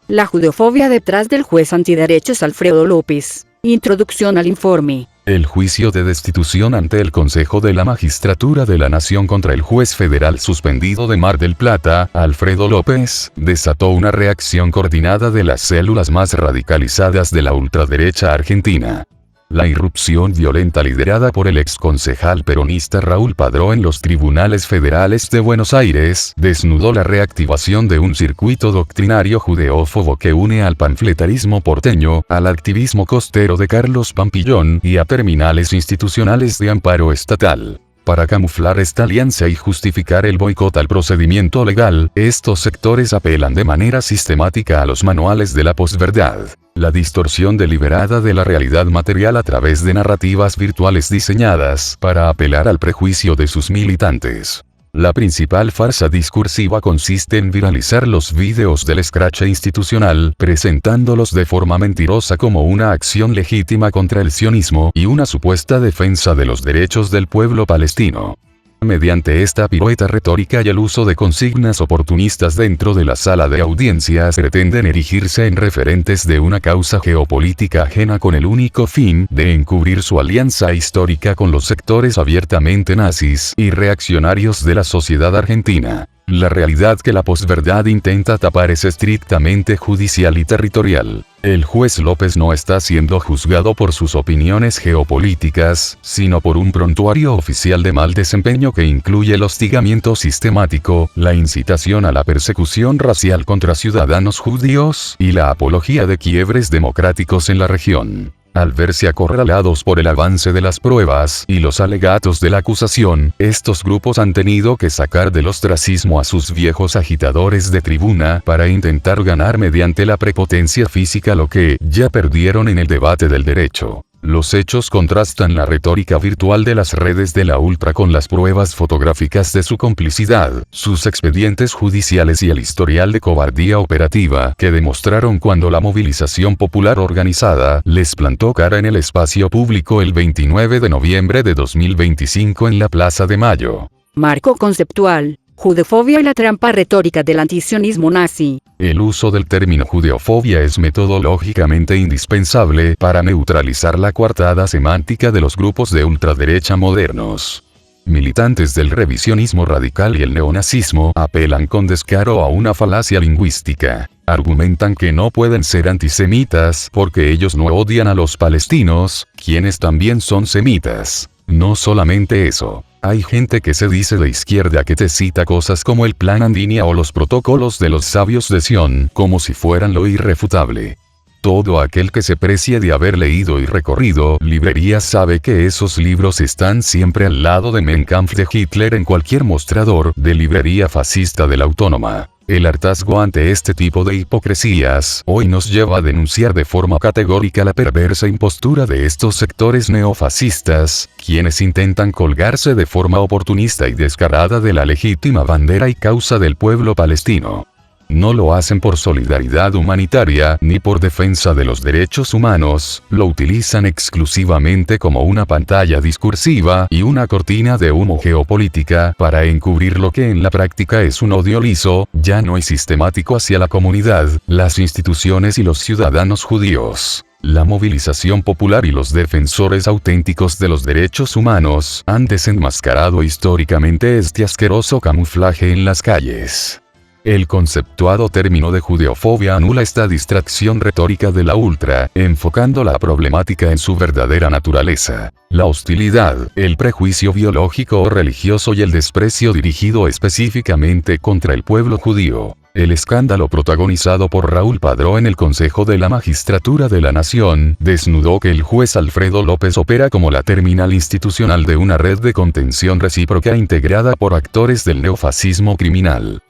La judeofobia detrás del juez antiderechos Alfredo López. Introducción al informe. El juicio de destitución ante el Consejo de la Magistratura de la Nación contra el juez federal suspendido de Mar del Plata, Alfredo López, desató una reacción coordinada de las células más radicalizadas de la ultraderecha argentina. La irrupción violenta liderada por el exconcejal peronista Raúl Padró en los tribunales federales de Buenos Aires, desnudó la reactivación de un circuito doctrinario judeófobo que une al panfletarismo porteño, al activismo costero de Carlos Pampillón y a terminales institucionales de amparo estatal. Para camuflar esta alianza y justificar el boicot al procedimiento legal, estos sectores apelan de manera sistemática a los manuales de la posverdad. La distorsión deliberada de la realidad material a través de narrativas virtuales diseñadas para apelar al prejuicio de sus militantes. La principal farsa discursiva consiste en viralizar los vídeos del escrache institucional, presentándolos de forma mentirosa como una acción legítima contra el sionismo y una supuesta defensa de los derechos del pueblo palestino. Mediante esta pirueta retórica y el uso de consignas oportunistas dentro de la sala de audiencias pretenden erigirse en referentes de una causa geopolítica ajena con el único fin de encubrir su alianza histórica con los sectores abiertamente nazis y reaccionarios de la sociedad argentina. La realidad que la posverdad intenta tapar es estrictamente judicial y territorial. El juez López no está siendo juzgado por sus opiniones geopolíticas, sino por un prontuario oficial de mal desempeño que incluye el hostigamiento sistemático, la incitación a la persecución racial contra ciudadanos judíos y la apología de quiebres democráticos en la región. Al verse acorralados por el avance de las pruebas y los alegatos de la acusación, estos grupos han tenido que sacar del ostracismo a sus viejos agitadores de tribuna para intentar ganar mediante la prepotencia física lo que ya perdieron en el debate del derecho. Los hechos contrastan la retórica virtual de las redes de la ultra con las pruebas fotográficas de su complicidad, sus expedientes judiciales y el historial de cobardía operativa que demostraron cuando la movilización popular organizada les plantó cara en el espacio público el 29 de noviembre de 2025 en la Plaza de Mayo. Marco conceptual. Judefobia y la trampa retórica del antisionismo nazi. El uso del término judeofobia es metodológicamente indispensable para neutralizar la coartada semántica de los grupos de ultraderecha modernos. Militantes del revisionismo radical y el neonazismo apelan con descaro a una falacia lingüística. Argumentan que no pueden ser antisemitas porque ellos no odian a los palestinos, quienes también son semitas. No solamente eso. Hay gente que se dice de izquierda que te cita cosas como el Plan Andinia o los protocolos de los sabios de Sion, como si fueran lo irrefutable. Todo aquel que se precie de haber leído y recorrido librerías sabe que esos libros están siempre al lado de Mein Kampf de Hitler en cualquier mostrador de librería fascista de la Autónoma. El hartazgo ante este tipo de hipocresías hoy nos lleva a denunciar de forma categórica la perversa impostura de estos sectores neofascistas, quienes intentan colgarse de forma oportunista y descarada de la legítima bandera y causa del pueblo palestino. No lo hacen por solidaridad humanitaria ni por defensa de los derechos humanos, lo utilizan exclusivamente como una pantalla discursiva y una cortina de humo geopolítica para encubrir lo que en la práctica es un odio liso, llano y sistemático hacia la comunidad, las instituciones y los ciudadanos judíos. La movilización popular y los defensores auténticos de los derechos humanos han desenmascarado históricamente este asqueroso camuflaje en las calles. El conceptuado término de judeofobia anula esta distracción retórica de la ultra, enfocando la problemática en su verdadera naturaleza. La hostilidad, el prejuicio biológico o religioso y el desprecio dirigido específicamente contra el pueblo judío. El escándalo protagonizado por Raúl Padró en el Consejo de la Magistratura de la Nación desnudó que el juez Alfredo López opera como la terminal institucional de una red de contención recíproca integrada por actores del neofascismo criminal.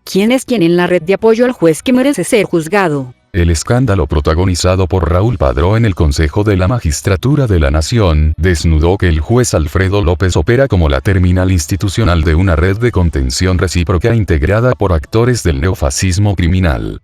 ¿Quién es quién en la red de apoyo al juez que merece ser juzgado? El escándalo protagonizado por Raúl Padró en el Consejo de la Magistratura de la Nación desnudó que el juez Alfredo López opera como la terminal institucional de una red de contención recíproca integrada por actores del neofascismo criminal.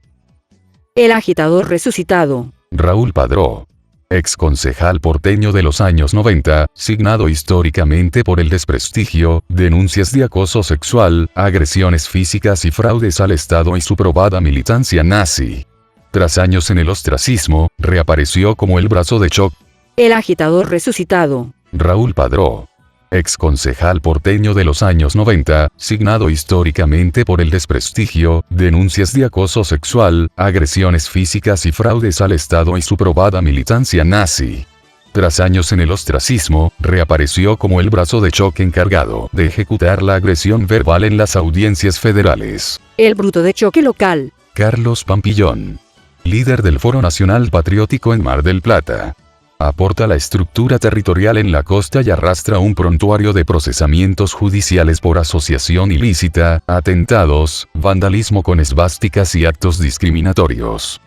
El agitador resucitado. Raúl Padró, exconcejal porteño de los años 90, signado históricamente por el desprestigio, denuncias de acoso sexual, agresiones físicas y fraudes al Estado y su probada militancia nazi. Tras años en el ostracismo, reapareció como el brazo de choque. El agitador resucitado. Raúl Padró, ex concejal porteño de los años 90, signado históricamente por el desprestigio, denuncias de acoso sexual, agresiones físicas y fraudes al Estado y su probada militancia nazi. Tras años en el ostracismo, reapareció como el brazo de choque encargado de ejecutar la agresión verbal en las audiencias federales. El bruto de choque local. Carlos Pampillón, líder del Foro Nacional Patriótico en Mar del Plata. Aporta la estructura territorial en la costa y arrastra un prontuario de procesamientos judiciales por asociación ilícita, atentados, vandalismo con esvásticas y actos discriminatorios.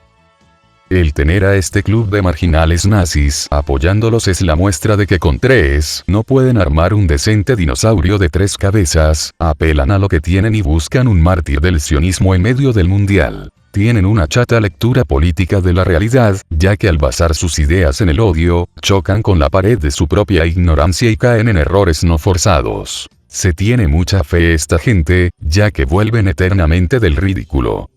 El tener a este club de marginales nazis apoyándolos es la muestra de que con tres no pueden armar un decente dinosaurio de tres cabezas, apelan a lo que tienen y buscan un mártir del sionismo en medio del mundial. Tienen una chata lectura política de la realidad, ya que al basar sus ideas en el odio, chocan con la pared de su propia ignorancia y caen en errores no forzados. Se tiene mucha fe esta gente, ya que vuelven eternamente del ridículo.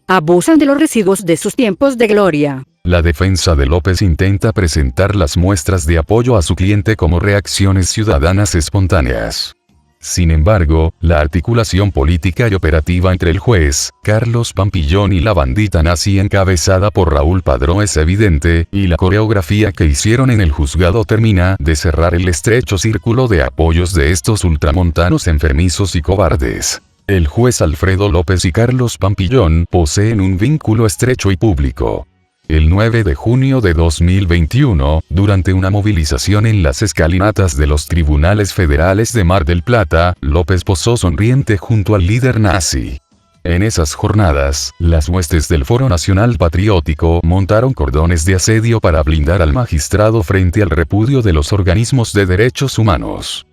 Abusan de los residuos de sus tiempos de gloria. La defensa de López intenta presentar las muestras de apoyo a su cliente como reacciones ciudadanas espontáneas. Sin embargo, la articulación política y operativa entre el juez, Carlos Pampillón y la bandita nazi encabezada por Raúl Padró es evidente, y la coreografía que hicieron en el juzgado termina de cerrar el estrecho círculo de apoyos de estos ultramontanos enfermizos y cobardes. El juez Alfredo López y Carlos Pampillón poseen un vínculo estrecho y público. El 9 de junio de 2021, durante una movilización en las escalinatas de los tribunales federales de Mar del Plata, López posó sonriente junto al líder nazi. En esas jornadas, las huestes del Foro Nacional Patriótico montaron cordones de asedio para blindar al magistrado frente al repudio de los organismos de derechos humanos.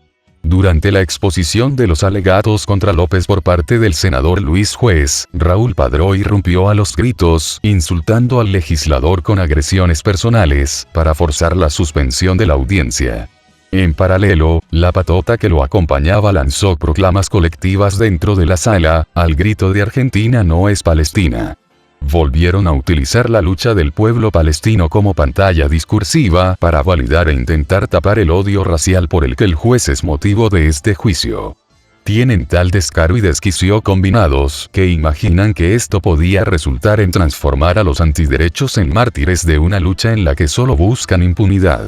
Durante la exposición de los alegatos contra López por parte del senador Luis Juez, Raúl Padró irrumpió a los gritos, insultando al legislador con agresiones personales, para forzar la suspensión de la audiencia. En paralelo, la patota que lo acompañaba lanzó proclamas colectivas dentro de la sala, al grito de Argentina no es Palestina. Volvieron a utilizar la lucha del pueblo palestino como pantalla discursiva para validar e intentar tapar el odio racial por el que el juez es motivo de este juicio. Tienen tal descaro y desquicio combinados que imaginan que esto podía resultar en transformar a los antiderechos en mártires de una lucha en la que solo buscan impunidad.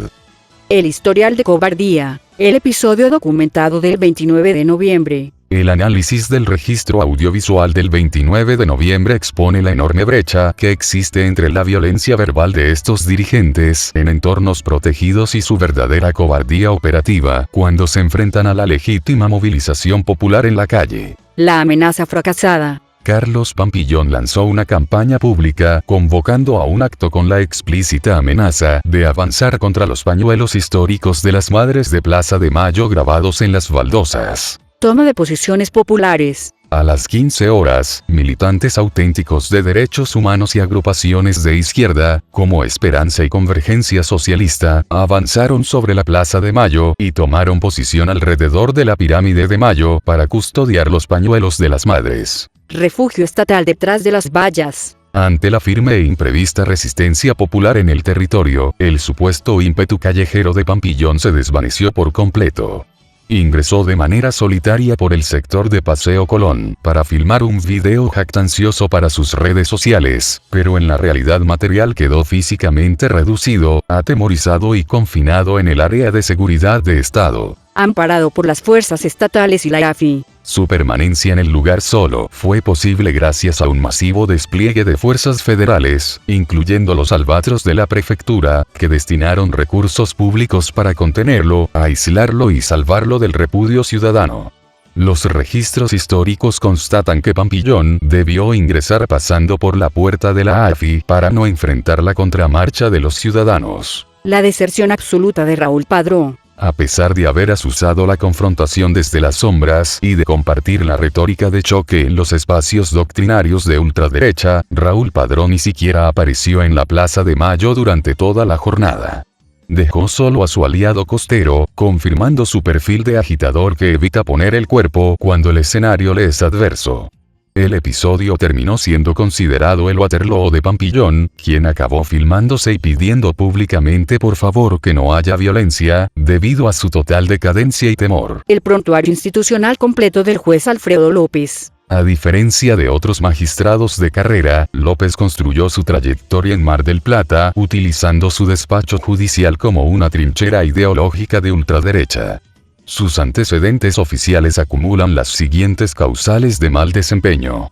El historial de cobardía. El episodio documentado del 29 de noviembre. El análisis del registro audiovisual del 29 de noviembre expone la enorme brecha que existe entre la violencia verbal de estos dirigentes en entornos protegidos y su verdadera cobardía operativa cuando se enfrentan a la legítima movilización popular en la calle. La amenaza fracasada. Carlos Pampillón lanzó una campaña pública convocando a un acto con la explícita amenaza de avanzar contra los pañuelos históricos de las Madres de Plaza de Mayo grabados en las baldosas. Toma de posiciones populares. A las 15 horas, militantes auténticos de derechos humanos y agrupaciones de izquierda, como Esperanza y Convergencia Socialista, avanzaron sobre la Plaza de Mayo y tomaron posición alrededor de la Pirámide de Mayo para custodiar los pañuelos de las madres. Refugio estatal detrás de las vallas. Ante la firme e imprevista resistencia popular en el territorio, el supuesto ímpetu callejero de Pampillón se desvaneció por completo. Ingresó de manera solitaria por el sector de Paseo Colón, para filmar un video jactancioso para sus redes sociales, pero en la realidad material quedó físicamente reducido, atemorizado y confinado en el área de seguridad de Estado. Amparado por las fuerzas estatales y la AFI. Su permanencia en el lugar solo fue posible gracias a un masivo despliegue de fuerzas federales, incluyendo los albatros de la prefectura, que destinaron recursos públicos para contenerlo, aislarlo y salvarlo del repudio ciudadano. Los registros históricos constatan que Pampillón debió ingresar pasando por la puerta de la AFI para no enfrentar la contramarcha de los ciudadanos. La deserción absoluta de Raúl Padró. A pesar de haber asusado la confrontación desde las sombras y de compartir la retórica de choque en los espacios doctrinarios de ultraderecha, Raúl Padró ni siquiera apareció en la Plaza de Mayo durante toda la jornada. Dejó solo a su aliado costero, confirmando su perfil de agitador que evita poner el cuerpo cuando el escenario le es adverso. El episodio terminó siendo considerado el Waterloo de Pampillón, quien acabó filmándose y pidiendo públicamente por favor que no haya violencia, debido a su total decadencia y temor. El prontuario institucional completo del juez Alfredo López. A diferencia de otros magistrados de carrera, López construyó su trayectoria en Mar del Plata, utilizando su despacho judicial como una trinchera ideológica de ultraderecha. Sus antecedentes oficiales acumulan las siguientes causales de mal desempeño.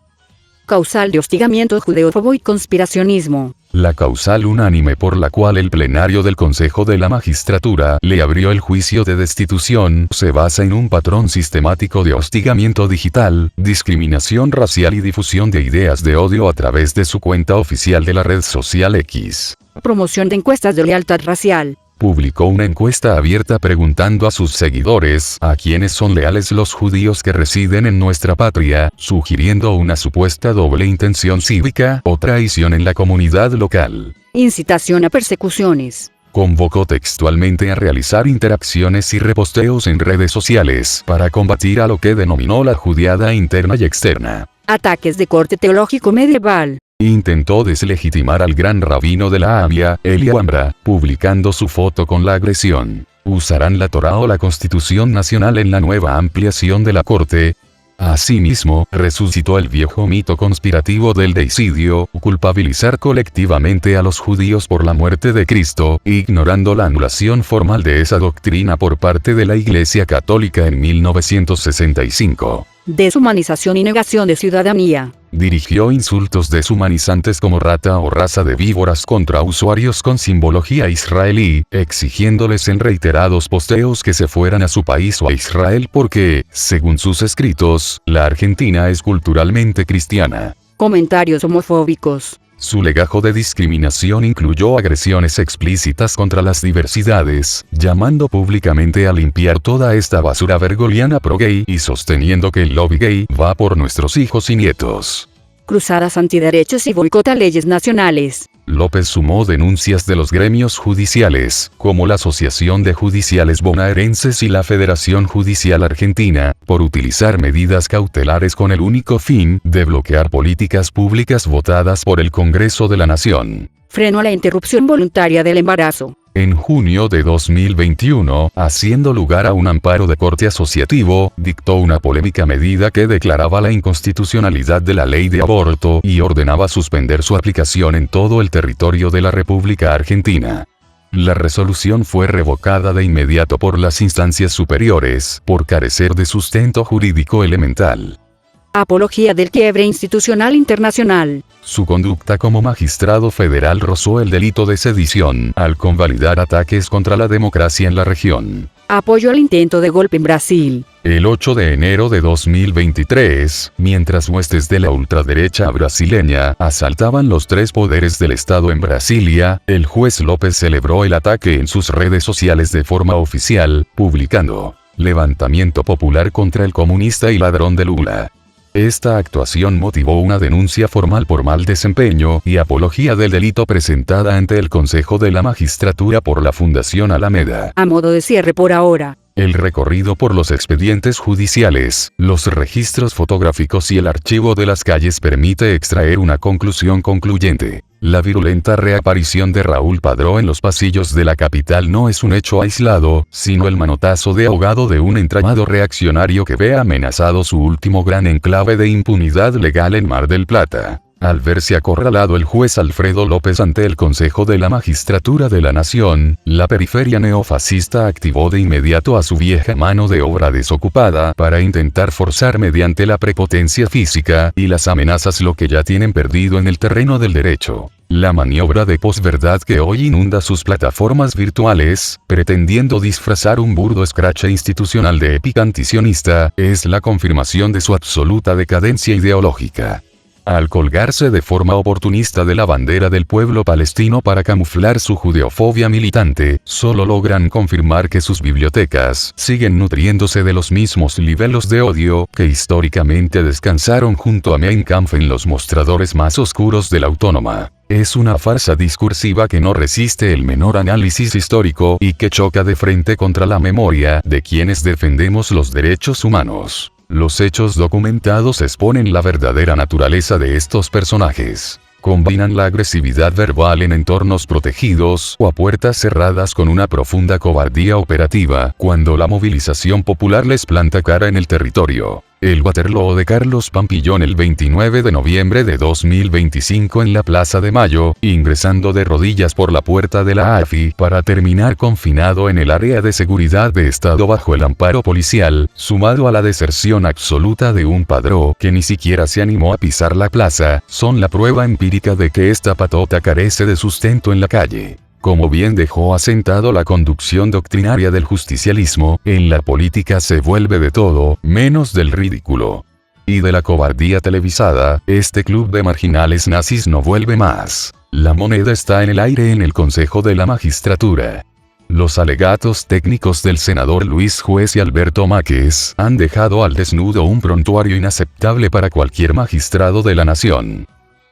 Causal de hostigamiento judeófobo y conspiracionismo. La causal unánime por la cual el plenario del Consejo de la Magistratura le abrió el juicio de destitución se basa en un patrón sistemático de hostigamiento digital, discriminación racial y difusión de ideas de odio a través de su cuenta oficial de la red social X. Promoción de encuestas de lealtad racial. Publicó una encuesta abierta preguntando a sus seguidores a quiénes son leales los judíos que residen en nuestra patria, sugiriendo una supuesta doble intención cívica o traición en la comunidad local. Incitación a persecuciones. Convocó textualmente a realizar interacciones y reposteos en redes sociales para combatir a lo que denominó la judiada interna y externa. Ataques de corte teológico medieval. Intentó deslegitimar al gran rabino de la Avia, Elia Wambra, publicando su foto con la agresión. ¿Usarán la Torá o la Constitución Nacional en la nueva ampliación de la Corte? Asimismo, resucitó el viejo mito conspirativo del deicidio, culpabilizar colectivamente a los judíos por la muerte de Cristo, ignorando la anulación formal de esa doctrina por parte de la Iglesia Católica en 1965. Deshumanización y negación de ciudadanía. Dirigió insultos deshumanizantes como rata o raza de víboras contra usuarios con simbología israelí, exigiéndoles en reiterados posteos que se fueran a su país o a Israel porque, según sus escritos, la Argentina es culturalmente cristiana. Comentarios homofóbicos. Su legajo de discriminación incluyó agresiones explícitas contra las diversidades, llamando públicamente a limpiar toda esta basura bergoliana pro-gay y sosteniendo que el lobby gay va por nuestros hijos y nietos. Cruzadas antiderechos y boicot a leyes nacionales. López sumó denuncias de los gremios judiciales, como la Asociación de Judiciales Bonaerenses y la Federación Judicial Argentina, por utilizar medidas cautelares con el único fin de bloquear políticas públicas votadas por el Congreso de la Nación. Freno a la interrupción voluntaria del embarazo. En junio de 2021, haciendo lugar a un amparo de corte asociativo, dictó una polémica medida que declaraba la inconstitucionalidad de la ley de aborto y ordenaba suspender su aplicación en todo el territorio de la República Argentina. La resolución fue revocada de inmediato por las instancias superiores, por carecer de sustento jurídico elemental. Apología del quiebre institucional internacional. Su conducta como magistrado federal rozó el delito de sedición, al convalidar ataques contra la democracia en la región. Apoyo al intento de golpe en Brasil. El 8 de enero de 2023, mientras huestes de la ultraderecha brasileña asaltaban los tres poderes del Estado en Brasilia, el juez López celebró el ataque en sus redes sociales de forma oficial, publicando: levantamiento popular contra el comunista y ladrón de Lula. Esta actuación motivó una denuncia formal por mal desempeño y apología del delito presentada ante el Consejo de la Magistratura por la Fundación Alameda. A modo de cierre por ahora. El recorrido por los expedientes judiciales, los registros fotográficos y el archivo de las calles permite extraer una conclusión concluyente. La virulenta reaparición de Raúl Padró en los pasillos de la capital no es un hecho aislado, sino el manotazo de ahogado de un entramado reaccionario que ve amenazado su último gran enclave de impunidad legal en Mar del Plata. Al verse acorralado el juez Alfredo López ante el Consejo de la Magistratura de la Nación, la periferia neofascista activó de inmediato a su vieja mano de obra desocupada para intentar forzar mediante la prepotencia física y las amenazas lo que ya tienen perdido en el terreno del derecho. La maniobra de posverdad que hoy inunda sus plataformas virtuales, pretendiendo disfrazar un burdo escrache institucional de épica antisionista, es la confirmación de su absoluta decadencia ideológica. Al colgarse de forma oportunista de la bandera del pueblo palestino para camuflar su judeofobia militante, solo logran confirmar que sus bibliotecas siguen nutriéndose de los mismos libelos de odio que históricamente descansaron junto a Mein Kampf en los mostradores más oscuros de la Autónoma. Es una farsa discursiva que no resiste el menor análisis histórico y que choca de frente contra la memoria de quienes defendemos los derechos humanos. Los hechos documentados exponen la verdadera naturaleza de estos personajes. Combinan la agresividad verbal en entornos protegidos o a puertas cerradas con una profunda cobardía operativa cuando la movilización popular les planta cara en el territorio. El Waterloo de Carlos Pampillón el 29 de noviembre de 2025 en la Plaza de Mayo, ingresando de rodillas por la puerta de la AFI para terminar confinado en el área de seguridad de Estado bajo el amparo policial, sumado a la deserción absoluta de un padrón que ni siquiera se animó a pisar la plaza, son la prueba empírica de que esta patota carece de sustento en la calle. Como bien dejó asentado la conducción doctrinaria del justicialismo, en la política se vuelve de todo, menos del ridículo. Y de la cobardía televisada, este club de marginales nazis no vuelve más. La moneda está en el aire en el Consejo de la Magistratura. Los alegatos técnicos del senador Luis Juez y Alberto Máquez han dejado al desnudo un prontuario inaceptable para cualquier magistrado de la nación.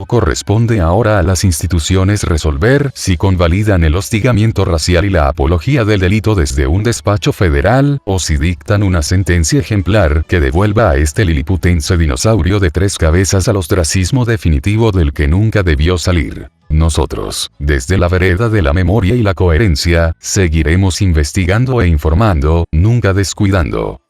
Corresponde ahora a las instituciones resolver si convalidan el hostigamiento racial y la apología del delito desde un despacho federal, o si dictan una sentencia ejemplar que devuelva a este liliputense dinosaurio de 3 cabezas al ostracismo definitivo del que nunca debió salir. Nosotros, desde la vereda de la memoria y la coherencia, seguiremos investigando e informando, nunca descuidando.